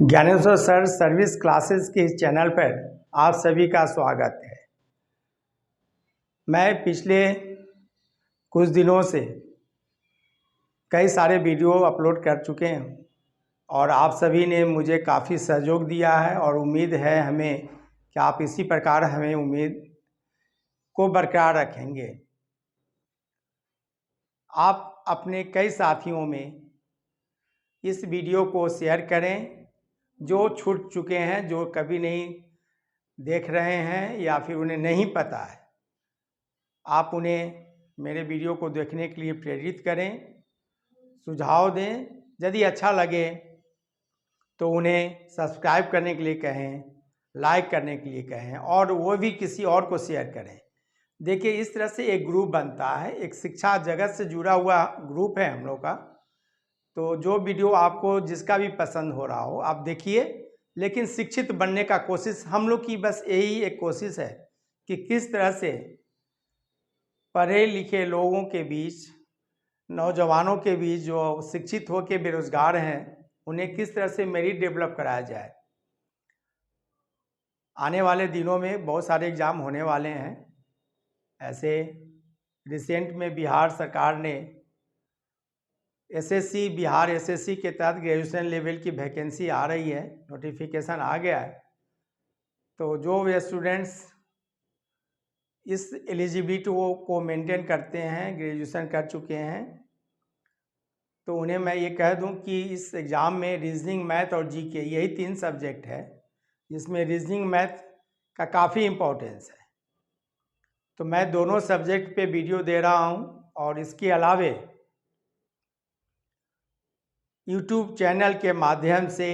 Dnyaneshwar sir service classes के इस channel पर आप सभी का स्वागत है। मैं पिछले कुछ दिनों से कई सारे वीडियो अपलोड कर चुके हैं और आप सभी ने मुझे काफ़ी सहयोग दिया है और उम्मीद है हमें कि आप इसी प्रकार हमें उम्मीद को बरकरार रखेंगे। आप अपने कई साथियों में इस वीडियो को शेयर करें जो छूट चुके हैं, जो कभी नहीं देख रहे हैं या फिर उन्हें नहीं पता है। आप उन्हें मेरे वीडियो को देखने के लिए प्रेरित करें, सुझाव दें। यदि अच्छा लगे तो उन्हें सब्सक्राइब करने के लिए कहें, लाइक करने के लिए कहें और वो भी किसी और को शेयर करें। देखिए, इस तरह से एक ग्रुप बनता है, एक शिक्षा जगत से जुड़ा हुआ ग्रुप है हम लोग का। तो जो वीडियो आपको जिसका भी पसंद हो रहा हो आप देखिए, लेकिन शिक्षित बनने का कोशिश हम लोग की बस यही एक कोशिश है कि किस तरह से पढ़े लिखे लोगों के बीच, नौजवानों के बीच जो शिक्षित होकर बेरोजगार हैं, उन्हें किस तरह से मेरिट डेवलप कराया जाए। आने वाले दिनों में बहुत सारे एग्ज़ाम होने वाले हैं। ऐसे रिसेंट में बिहार सरकार ने एसएससी, बिहार एसएससी के तहत ग्रेजुएशन लेवल की वैकेंसी आ रही है, नोटिफिकेशन आ गया है। तो जो स्टूडेंट्स इस एलिजिबिलिटी को मेंटेन करते हैं, ग्रेजुएशन कर चुके हैं, तो उन्हें मैं ये कह दूं कि इस एग्ज़ाम में रीजनिंग, मैथ और जीके यही 3 सब्जेक्ट है, जिसमें रीजनिंग मैथ का काफ़ी इम्पोर्टेंस है। तो मैं दोनों सब्जेक्ट पे वीडियो दे रहा हूं और इसके अलावे यूट्यूब चैनल के माध्यम से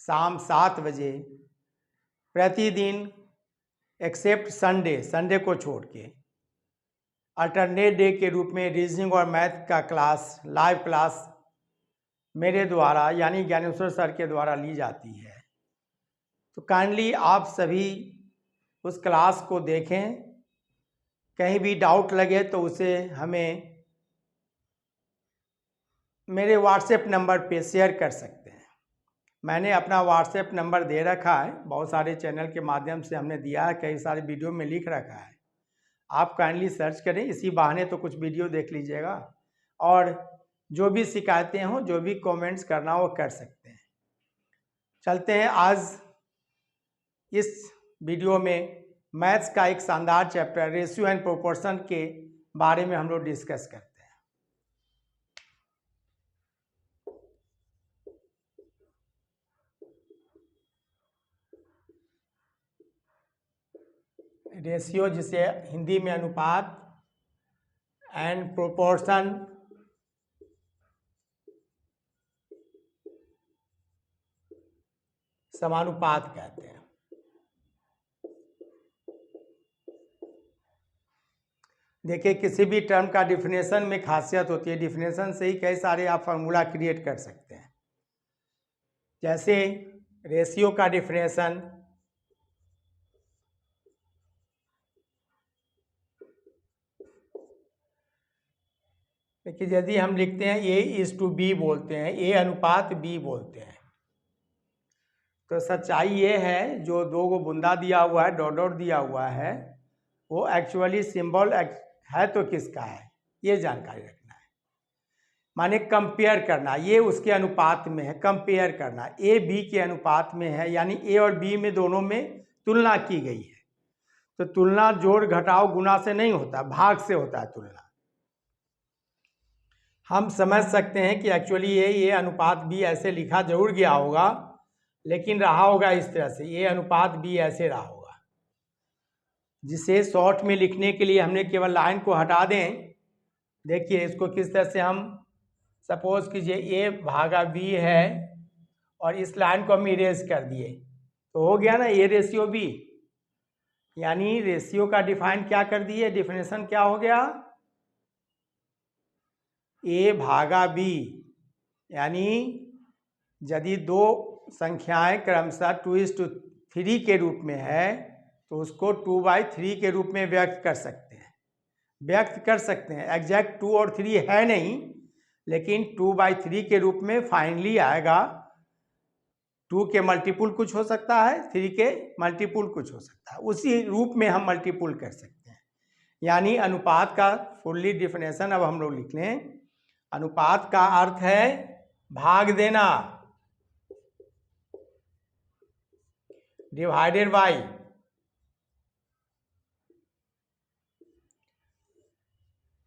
शाम 7 बजे प्रतिदिन एक्सेप्ट संडे को छोड़ के अल्टरनेट डे के रूप में रीजनिंग और मैथ का क्लास, लाइव क्लास मेरे द्वारा यानी ज्ञानेश्वर सर के द्वारा ली जाती है। तो काइंडली आप सभी उस क्लास को देखें। कहीं भी डाउट लगे तो उसे हमें मेरे व्हाट्सएप नंबर पे शेयर कर सकते हैं। मैंने अपना व्हाट्सएप नंबर दे रखा है, बहुत सारे चैनल के माध्यम से हमने दिया है, कई सारे वीडियो में लिख रखा है। आप काइंडली सर्च करें, इसी बहाने तो कुछ वीडियो देख लीजिएगा और जो भी शिकायतें हों, जो भी कमेंट्स करना वो कर सकते हैं। चलते हैं आज इस वीडियो में मैथ्स का एक शानदार चैप्टर रेशियो एंड प्रोपोर्शन के बारे में हम लोग डिस्कस करते हैं। रेशियो, जिसे हिंदी में अनुपात, एंड प्रोपोर्शन समानुपात कहते हैं। देखिए, किसी भी टर्म का डिफिनेशन में खासियत होती है, डिफिनेशन से ही कई सारे आप फार्मूला क्रिएट कर सकते हैं। जैसे रेशियो का डिफिनेशन देखिए, यदि हम लिखते हैं A/B बोलते हैं, A अनुपात B बोलते हैं, तो सच्चाई ये है जो 2 बूंदा दिया हुआ है, डॉट डॉट दिया हुआ है, वो एक्चुअली सिंबल है तो किसका है, ये जानकारी रखना है। माने कंपेयर करना, ये उसके अनुपात में है, कंपेयर करना A B के अनुपात में है, यानी A और B में दोनों में तुलना की गई है। तो तुलना जोड़ घटाव गुना से नहीं होता, भाग से होता है तुलना। हम समझ सकते हैं कि एक्चुअली ये अनुपात B ऐसे लिखा जरूर गया होगा, लेकिन रहा होगा इस तरह से, ये अनुपात B ऐसे रहा होगा, जिसे शॉर्ट में लिखने के लिए हमने केवल लाइन को हटा दें। देखिए, इसको किस तरह से हम सपोज कीजिए A/B है और इस लाइन को हम इरेज कर दिए, तो हो गया ना A/B। यानी रेशियो का डिफाइन क्या कर दिए, डिफिनेशन क्या हो गया, A/B। यानी यदि 2 संख्याएं क्रमशः 2:3 के रूप में है तो उसको 2/3 के रूप में व्यक्त कर सकते हैं। एग्जैक्ट 2 और 3 है नहीं, लेकिन 2/3 के रूप में फाइनली आएगा 2 के मल्टीपुल कुछ हो सकता है, 3 के मल्टीपुल कुछ हो सकता है, उसी रूप में हम मल्टीपुल कर सकते हैं। यानी अनुपात का फुल्ली डिफिनेशन अब हम लोग लिख लें। अनुपात का अर्थ है भाग देना, डिवाइडेड बाई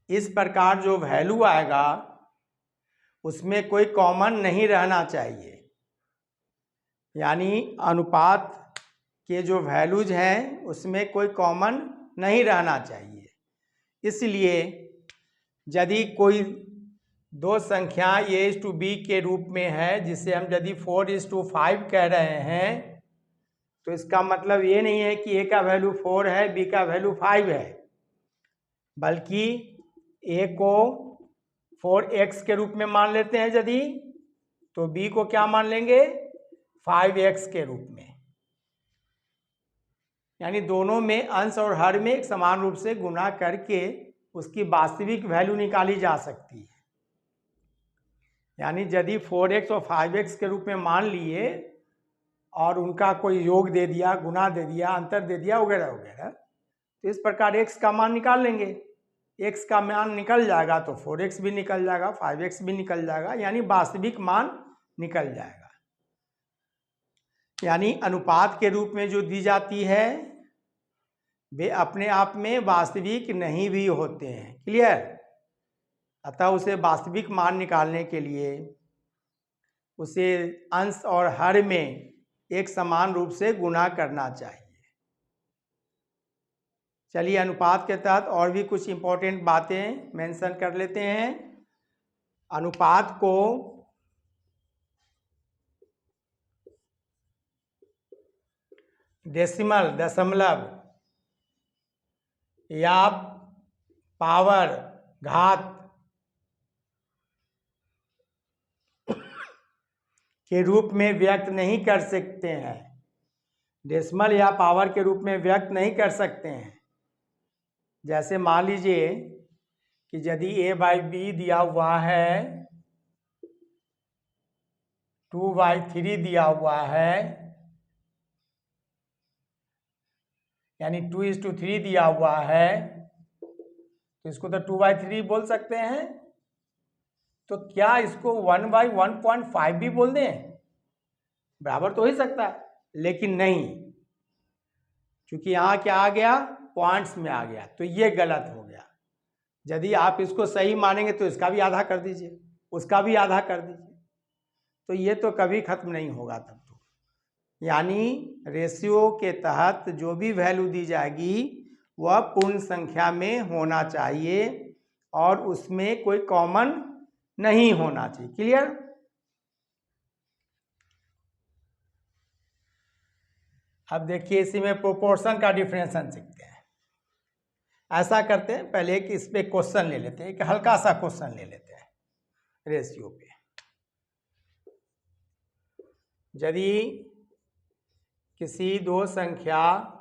इस प्रकार जो वैल्यू आएगा उसमें कोई कॉमन नहीं रहना चाहिए। यानी अनुपात के जो वैल्यूज हैं उसमें कोई कॉमन नहीं रहना चाहिए। इसलिए यदि कोई दो संख्या a/b के रूप में है, जिसे हम यदि 4:5 कह रहे हैं, तो इसका मतलब ये नहीं है कि a का वैल्यू 4 है, b का वैल्यू 5 है, बल्कि a को 4x के रूप में मान लेते हैं यदि, तो b को क्या मान लेंगे, 5x के रूप में। यानी दोनों में अंश और हर में एक समान रूप से गुणा करके उसकी वास्तविक वैल्यू निकाली जा सकती है। यानी यदि 4x और 5x के रूप में मान लिए और उनका कोई योग दे दिया, गुना दे दिया, अंतर दे दिया वगैरह वगैरह, तो इस प्रकार x का मान निकाल लेंगे। x का मान निकल जाएगा तो 4x भी निकल जाएगा, 5x भी निकल जाएगा, यानी वास्तविक मान निकल जाएगा। यानी अनुपात के रूप में जो दी जाती है वे अपने आप में वास्तविक नहीं भी होते हैं। क्लियर? अतः उसे वास्तविक मान निकालने के लिए उसे अंश और हर में एक समान रूप से गुणा करना चाहिए। चलिए अनुपात के तहत और भी कुछ इंपॉर्टेंट बातें मेंशन कर लेते हैं। अनुपात को डेसिमल दशमलव या पावर घात के रूप में व्यक्त नहीं कर सकते हैं। डेसिमल या पावर के रूप में व्यक्त नहीं कर सकते हैं। जैसे मान लीजिए कि यदि a/b दिया हुआ है, 2/3 दिया हुआ है, यानी 2:3 दिया हुआ है, तो इसको तो 2/3 बोल सकते हैं। तो क्या इसको 1/1.5 भी बोल दें? बराबर तो हो ही सकता है, लेकिन नहीं, क्योंकि यहाँ क्या आ गया, पॉइंट्स में आ गया, तो ये गलत हो गया। यदि आप इसको सही मानेंगे तो इसका भी आधा कर दीजिए, उसका भी आधा कर दीजिए, तो ये तो कभी खत्म नहीं होगा तब तो। यानी रेशियो के तहत जो भी वैल्यू दी जाएगी वह पूर्ण संख्या में होना चाहिए और उसमें कोई कॉमन नहीं होना चाहिए। क्लियर? अब देखिए इसी में प्रोपोर्शन का डिफरेंशन सीखते हैं। ऐसा करते हैं, पहले एक इस पे क्वेश्चन ले लेते हैं, एक हल्का सा क्वेश्चन ले लेते हैं रेशियो पे। यदि किसी दो संख्या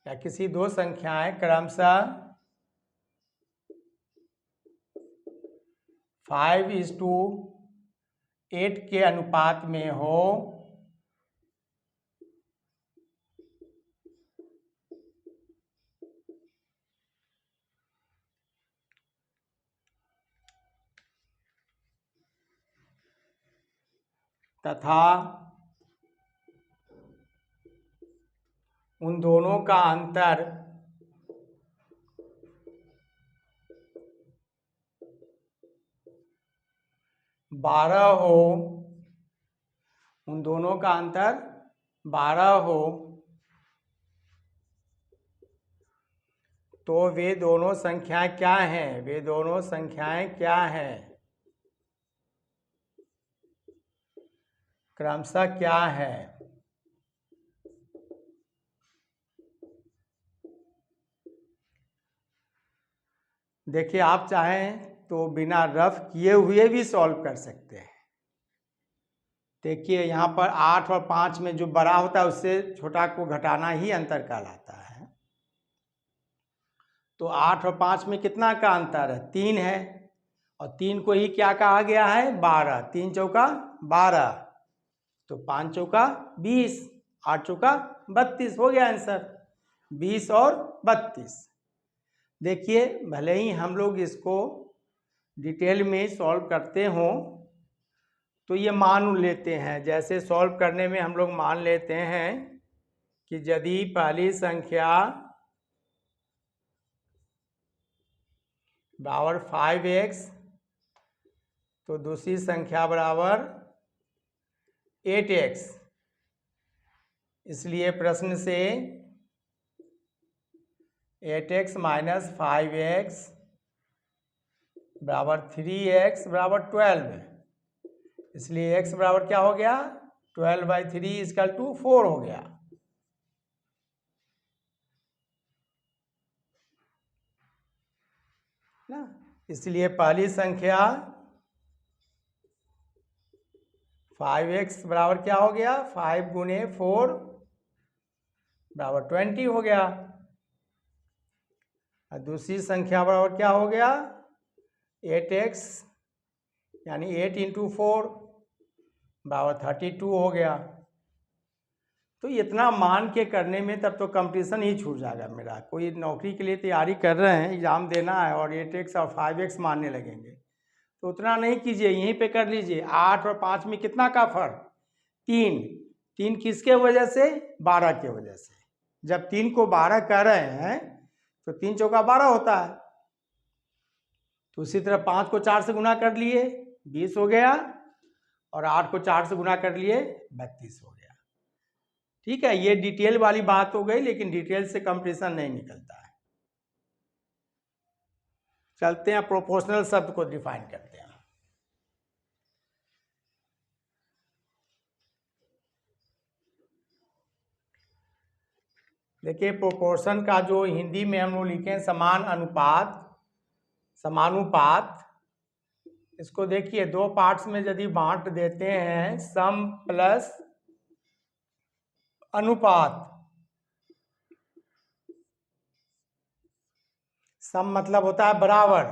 या किसी दो संख्याएं क्रमशः 5:8 के अनुपात में हो, तथा उन दोनों का अंतर 12 हो, उन दोनों का अंतर 12 हो, तो वे दोनों संख्याएं क्या हैं? वे दोनों संख्याएं क्या हैं? क्रमशः क्या है? देखिए आप चाहें तो बिना रफ किए हुए भी सॉल्व कर सकते हैं। देखिए यहाँ पर 8 और 5 में जो बड़ा होता है उससे छोटा को घटाना ही अंतर कहलाता है। तो 8 और 5 में कितना का अंतर है? 3 है। और 3 को ही क्या कहा गया है 12, 3 चौका 12, तो 5 चौका 20, 8 चौका 32, हो गया आंसर 20 और 32। देखिए भले ही हम लोग इसको डिटेल में सॉल्व करते हों तो ये मान लेते हैं, जैसे सॉल्व करने में हम लोग मान लेते हैं कि यदि पहली संख्या बराबर 5x तो दूसरी संख्या बराबर 8x, इसलिए प्रश्न से 8x माइनस 5x बराबर 3x बराबर 12, इसलिए x बराबर क्या हो गया 12/3 इक्वल टू 4 हो गया। ना, इसलिए पहली संख्या 5x बराबर क्या हो गया 5 गुने 4 बराबर 20 हो गया, और दूसरी संख्या बराबर क्या हो गया 8x यानी 8 इंटू 4 बराबर 32 हो गया। तो इतना मान के करने में तब तो कंपटीशन ही छूट जाएगा मेरा। कोई नौकरी के लिए तैयारी कर रहे हैं, एग्ज़ाम देना है और 8x और 5x मानने लगेंगे तो उतना नहीं कीजिए, यहीं पे कर लीजिए। 8 और 5 में कितना का फर्क 3, 3 किसके वजह से 12 के वजह से। जब 3 को 12 कर रहे हैं तो 3 चौका 12 होता है, तो उसी तरह 5 को 4 से गुना कर लिए 20 हो गया, और 8 को 4 से गुना कर लिए 32 हो गया। ठीक है, ये डिटेल वाली बात हो गई, लेकिन डिटेल से कंपटीशन नहीं निकलता है। चलते हैं प्रोपोर्शनल शब्द को डिफाइन करते हैं। देखिए प्रोपोर्शन का जो हिंदी में हम लोग लिखे समान अनुपात, समानुपात, इसको देखिए दो पार्ट्स में यदि बांट देते हैं सम प्लस अनुपात। सम मतलब होता है बराबर,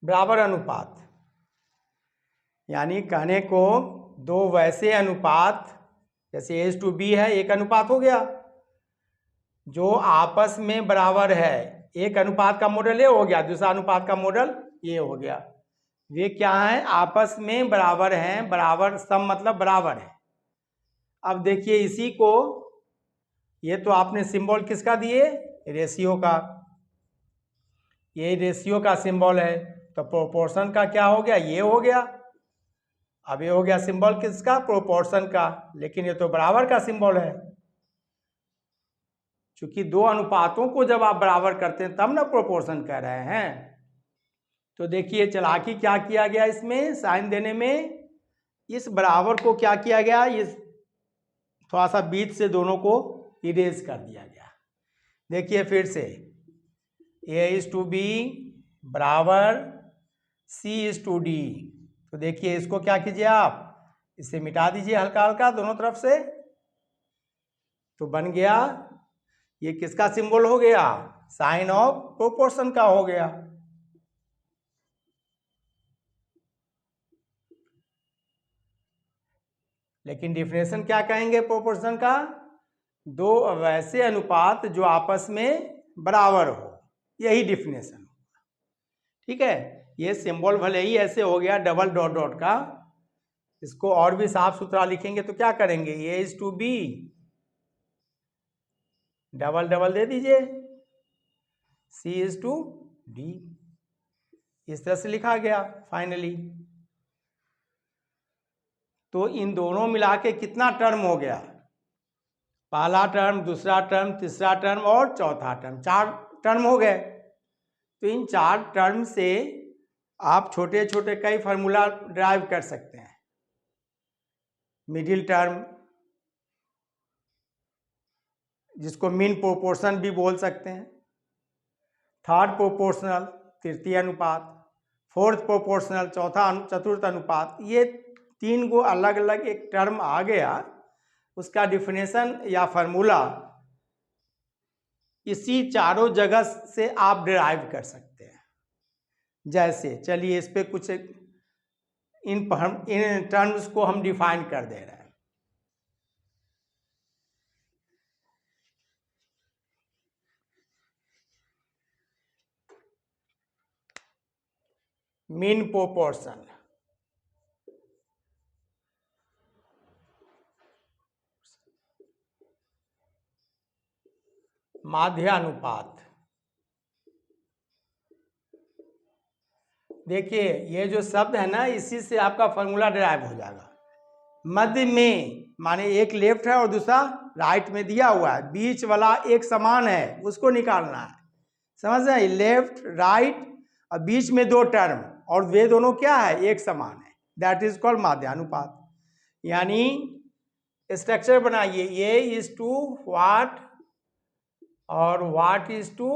बराबर अनुपात, यानी कहने को दो वैसे अनुपात जैसे A/B है, एक अनुपात हो गया जो आपस में बराबर है। एक अनुपात का मॉडल ये हो गया, दूसरा अनुपात का मॉडल ये हो गया। वे क्या है आपस में बराबर हैं, बराबर सम मतलब बराबर है। अब देखिए इसी को, ये तो आपने सिंबल किसका दिए रेशियो का, ये रेशियो का सिंबल है, तो प्रोपोर्शन का क्या हो गया ये हो गया। अब ये हो गया सिंबल किसका प्रोपोर्शन का, लेकिन ये तो बराबर का सिंबल है। क्योंकि दो अनुपातों को जब आप बराबर करते हैं तब ना प्रोपोर्शन कह रहे हैं। तो देखिए चालाकी क्या किया गया इसमें साइन देने में, इस बराबर को क्या किया गया, इस थोड़ा सा बीच से दोनों को इरेज कर दिया गया। देखिए फिर से A/B बराबर C/D, तो देखिए इसको क्या कीजिए आप इसे मिटा दीजिए हल्का हल्का दोनों तरफ से, तो बन गया ये किसका सिंबल हो गया साइन ऑफ प्रोपोर्शन का हो गया। लेकिन डिफिनेशन क्या कहेंगे प्रोपोर्शन का, दो वैसे अनुपात जो आपस में बराबर हो, यही डिफिनेशन होगा। ठीक है, ये सिंबल भले ही ऐसे हो गया डबल डॉट डॉट का, इसको और भी साफ सुथरा लिखेंगे तो क्या करेंगे A/B डबल डबल दे दीजिए C/D, इस तरह से लिखा गया फाइनली। तो इन दोनों मिला के कितना टर्म हो गया, पहला टर्म, दूसरा टर्म, तीसरा टर्म और चौथा टर्म, 4 टर्म हो गए। तो इन 4 टर्म से आप छोटे छोटे कई फार्मूला ड्राइव कर सकते हैं। मिडिल टर्म जिसको मीन प्रोपोर्शन भी बोल सकते हैं, थर्ड प्रोपोर्शनल तृतीय अनुपात, फोर्थ प्रोपोर्शनल चतुर्थ अनुपात, ये 3 गो अलग अलग एक टर्म आ गया, उसका डिफिनेशन या फार्मूला इसी चारों जगह से आप डिराइव कर सकते हैं। जैसे चलिए इस पे कुछ इन टर्म्स को हम डिफाइन कर दे रहे हैं। मीन प्रोपोर्शन, माध्यानुपात। देखिए ये जो शब्द है ना, इसी से आपका फॉर्मूला डिराइव हो जाएगा। मध्य में माने एक लेफ्ट है और दूसरा राइट में दिया हुआ है, बीच वाला एक समान है, उसको निकालना है। समझ रहे हैं? लेफ्ट राइट और बीच में दो टर्म और वे दोनों क्या है, एक समान है। दैट इज कॉल्ड माध्यानुपात। यानी स्ट्रक्चर बनाइए, ए इज टू वाट और वाट इज टू,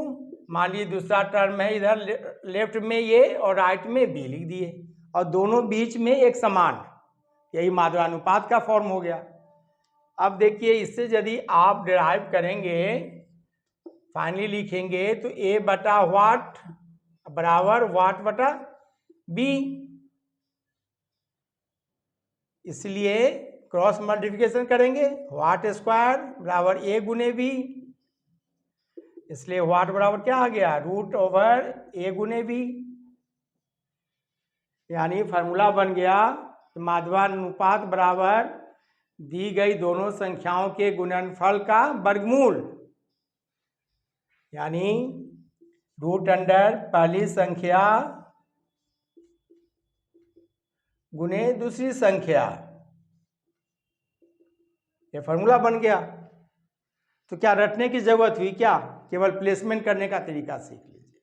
मान लीजिए दूसरा टर्म है इधर लेफ्ट में ये और राइट में बी लिख दिए और दोनों बीच में एक समान, यही माध्यानुपात का फॉर्म हो गया। अब देखिए इससे यदि आप डिराइव करेंगे, फाइनली लिखेंगे तो ए बटा वाट बराबर वाट बटा बी, इसलिए क्रॉस मल्टीप्लिकेशन करेंगे, वाट स्क्वायर बराबर ए गुने बी, इसलिए वाट बराबर क्या आ गया, रूट ओवर ए गुने बी। यानी फार्मूला बन गया माध्यानुपात बराबर दी गई दोनों संख्याओं के गुणनफल का वर्गमूल, यानी रूट अंडर पहली संख्या गुने दूसरी संख्या, ये फार्मूला बन गया। तो क्या रटने की जरूरत हुई क्या, केवल प्लेसमेंट करने का तरीका सीख लीजिए।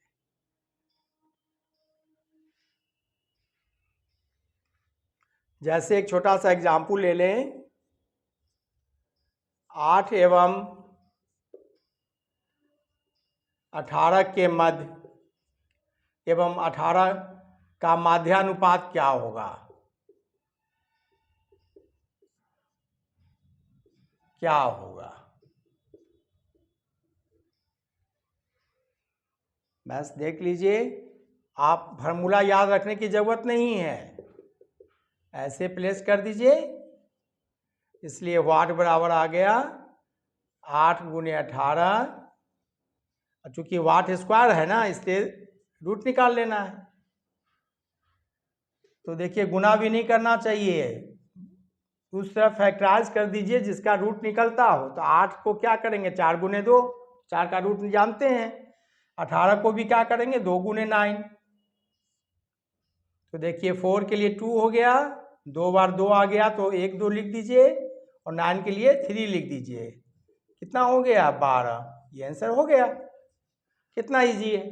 जैसे एक छोटा सा एग्जाम्पल ले लें, 8 एवं 18 के मध्य एवं 18 का माध्यानुपात क्या होगा, क्या होगा? बस देख लीजिए, आप फार्मूला याद रखने की जरूरत नहीं है, ऐसे प्लेस कर दीजिए। इसलिए वाट बराबर आ गया 8 गुने 18, चूंकि वाट स्क्वायर है ना, इससे रूट निकाल लेना है। तो देखिए गुना भी नहीं करना चाहिए, उस तरफ फैक्टराइज कर दीजिए जिसका रूट निकलता हो। तो 8 को क्या करेंगे, 4 गुने 2, 4 का रूट जानते हैं। 18 को भी क्या करेंगे, 2 गुने 9। तो देखिए 4 के लिए 2 हो गया, 2 बार 2 आ गया तो 1 2 लिख दीजिए और 9 के लिए 3 लिख दीजिए। कितना हो गया, 12। ये आंसर हो गया। कितना इजी है।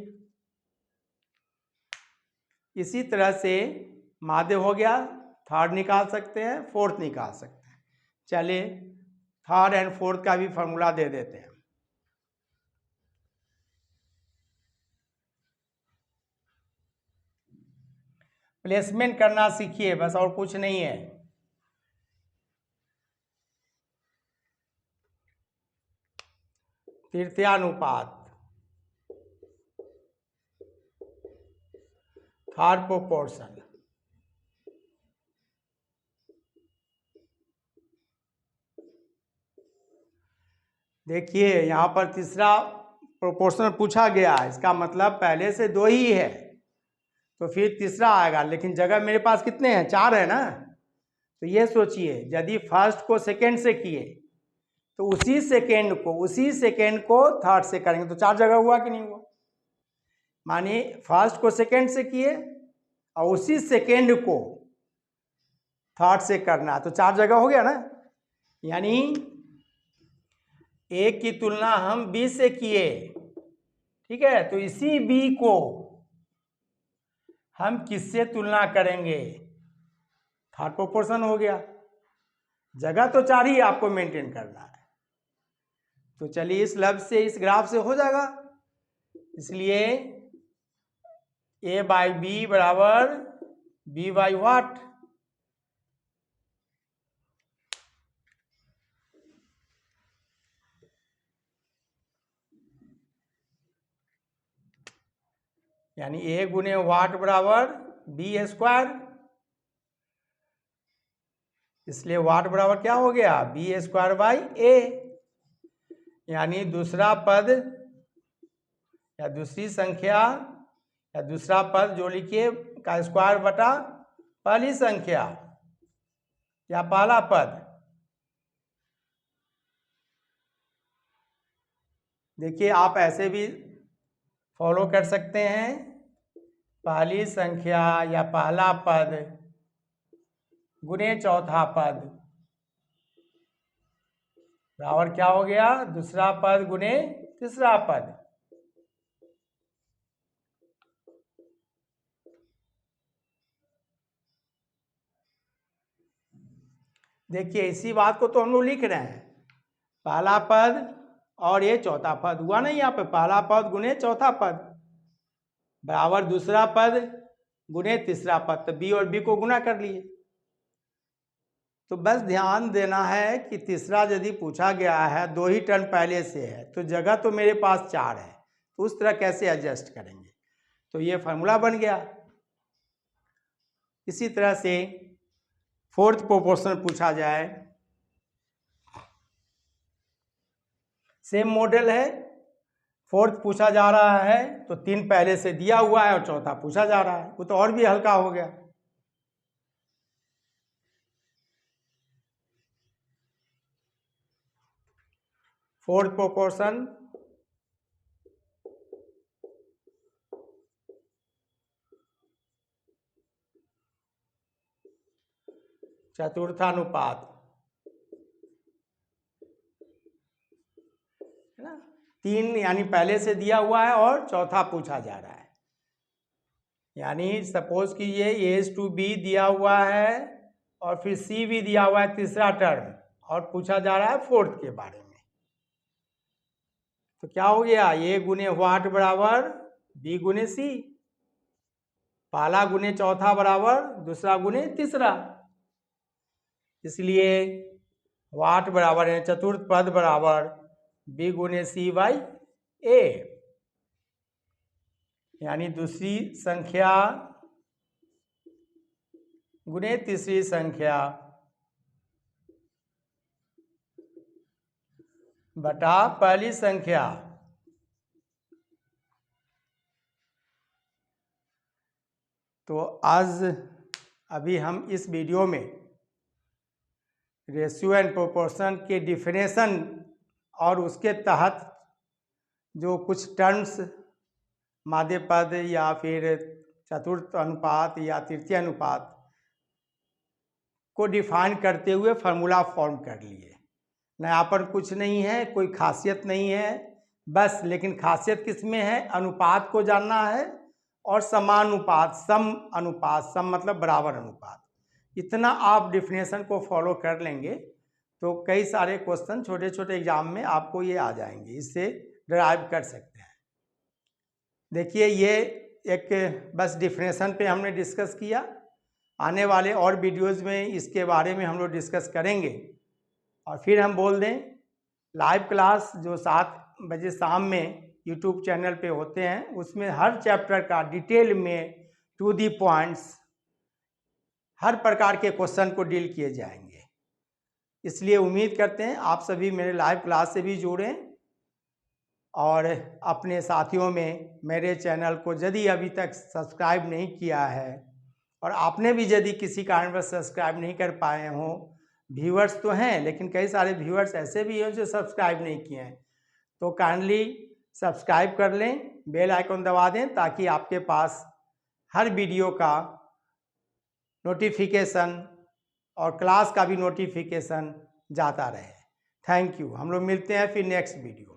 इसी तरह से माध्य हो गया, थर्ड निकाल सकते हैं, फोर्थ निकाल सकते हैं। चलिए थर्ड एंड फोर्थ का भी फॉर्मूला दे देते हैं। प्लेसमेंट करना सीखिए बस, और कुछ नहीं है। तृतीयानुपात, थर्ड प्रोपोर्शन। देखिए यहाँ पर तीसरा प्रोपोर्शन पूछा गया, इसका मतलब पहले से 2 ही है तो फिर तीसरा आएगा, लेकिन जगह मेरे पास कितने हैं, 4 है ना। तो ये सोचिए यदि फर्स्ट को सेकंड से किए तो उसी सेकंड को थर्ड से करेंगे तो 4 जगह हुआ कि नहीं हुआ। मानिए फर्स्ट को सेकंड से किए और उसी सेकंड को थर्ड से करना तो 4 जगह हो गया ना। यानी ए की तुलना हम बी से किए, ठीक है, तो इसी बी को हम किससे तुलना करेंगे, थर्ड प्रोपोर्शन हो गया। जगह तो 4 ही आपको मेंटेन करना है। तो चलिए इस लफ्ज से, इस ग्राफ से हो जाएगा। इसलिए ए बाई बी बराबर बी बाई वाट। यानी ए गुने वाट बराबर बी स्क्वायर, इसलिए वाट बराबर क्या हो गया, बी स्क्वायर बाई ए। यानी दूसरा पद या दूसरी संख्या या दूसरा पद जो लिखिए का स्क्वायर बटा पहली संख्या या पहला पद। देखिए आप ऐसे भी फॉलो कर सकते हैं, पहली संख्या या पहला पद गुने चौथा पद बराबर क्या हो गया, दूसरा पद गुने तीसरा पद। देखिए इसी बात को तो हम लोग लिख रहे हैं, पहला पद और ये चौथा पद हुआ नहीं, यहाँ पे पहला पद गुने चौथा पद बराबर दूसरा पद गुने तीसरा पद, तो बी और बी को गुना कर लिए। तो बस ध्यान देना है कि तीसरा यदि पूछा गया है, दो ही टर्म पहले से है, तो जगह तो मेरे पास 4 है, तो उस तरह कैसे एडजस्ट करेंगे, तो ये फार्मूला बन गया। इसी तरह से फोर्थ प्रोपोर्शन पूछा जाए, सेम मॉडल है, फोर्थ पूछा जा रहा है तो 3 पहले से दिया हुआ है और चौथा पूछा जा रहा है, वो तो और भी हल्का हो गया। फोर्थ प्रोपोर्शन चतुर्थानुपात है ना, 3 यानी पहले से दिया हुआ है और चौथा पूछा जा रहा है। यानी सपोज कीजिए एज टू बी दिया हुआ है और फिर सी भी दिया हुआ है तीसरा टर्म, और पूछा जा रहा है फोर्थ के बारे में, तो क्या हो गया, ए गुने वाट बराबर बी गुने सी, पहला गुने चौथा बराबर दूसरा गुने तीसरा, इसलिए वाट बराबर है चतुर्थ पद बराबर बी गुने सी बाई ए। यानी दूसरी संख्या गुने तीसरी संख्या बटा पहली संख्या। तो आज अभी हम इस वीडियो में रेशियो एंड प्रोपोर्शन के डिफिनेशन और उसके तहत जो कुछ टर्म्स माध्य पद या फिर चतुर्थ अनुपात या तृतीय अनुपात को डिफाइन करते हुए फार्मूला फॉर्म कर लिए। नयापन कुछ नहीं है, कोई खासियत नहीं है, बस लेकिन खासियत किस में है, अनुपात को जानना है और समानुपात, सम अनुपात, सम मतलब बराबर अनुपात, इतना आप डिफिनेशन को फॉलो कर लेंगे तो कई सारे क्वेश्चन छोटे छोटे एग्जाम में आपको ये आ जाएंगे, इससे ड्राइव कर सकते हैं। देखिए ये एक बस डिफिनेशन पे हमने डिस्कस किया, आने वाले और वीडियोज़ में इसके बारे में हम लोग डिस्कस करेंगे। और फिर हम बोल दें लाइव क्लास जो 7 बजे शाम में यूट्यूब चैनल पे होते हैं, उसमें हर चैप्टर का डिटेल में टू दी पॉइंट्स हर प्रकार के क्वेश्चन को डील किए जाएंगे। इसलिए उम्मीद करते हैं आप सभी मेरे लाइव क्लास से भी जुड़ें और अपने साथियों में मेरे चैनल को यदि अभी तक सब्सक्राइब नहीं किया है और आपने भी यदि किसी कारणवश सब्सक्राइब नहीं कर पाए हों, व्यूअर्स तो हैं लेकिन कई सारे व्यूअर्स ऐसे भी हैं जो सब्सक्राइब नहीं किए हैं, तो काइंडली सब्सक्राइब कर लें, बेल आइकन दबा दें ताकि आपके पास हर वीडियो का नोटिफिकेशन और क्लास का भी नोटिफिकेशन जाता रहे। Thank you. हम लोग मिलते हैं फिर नेक्स्ट वीडियो।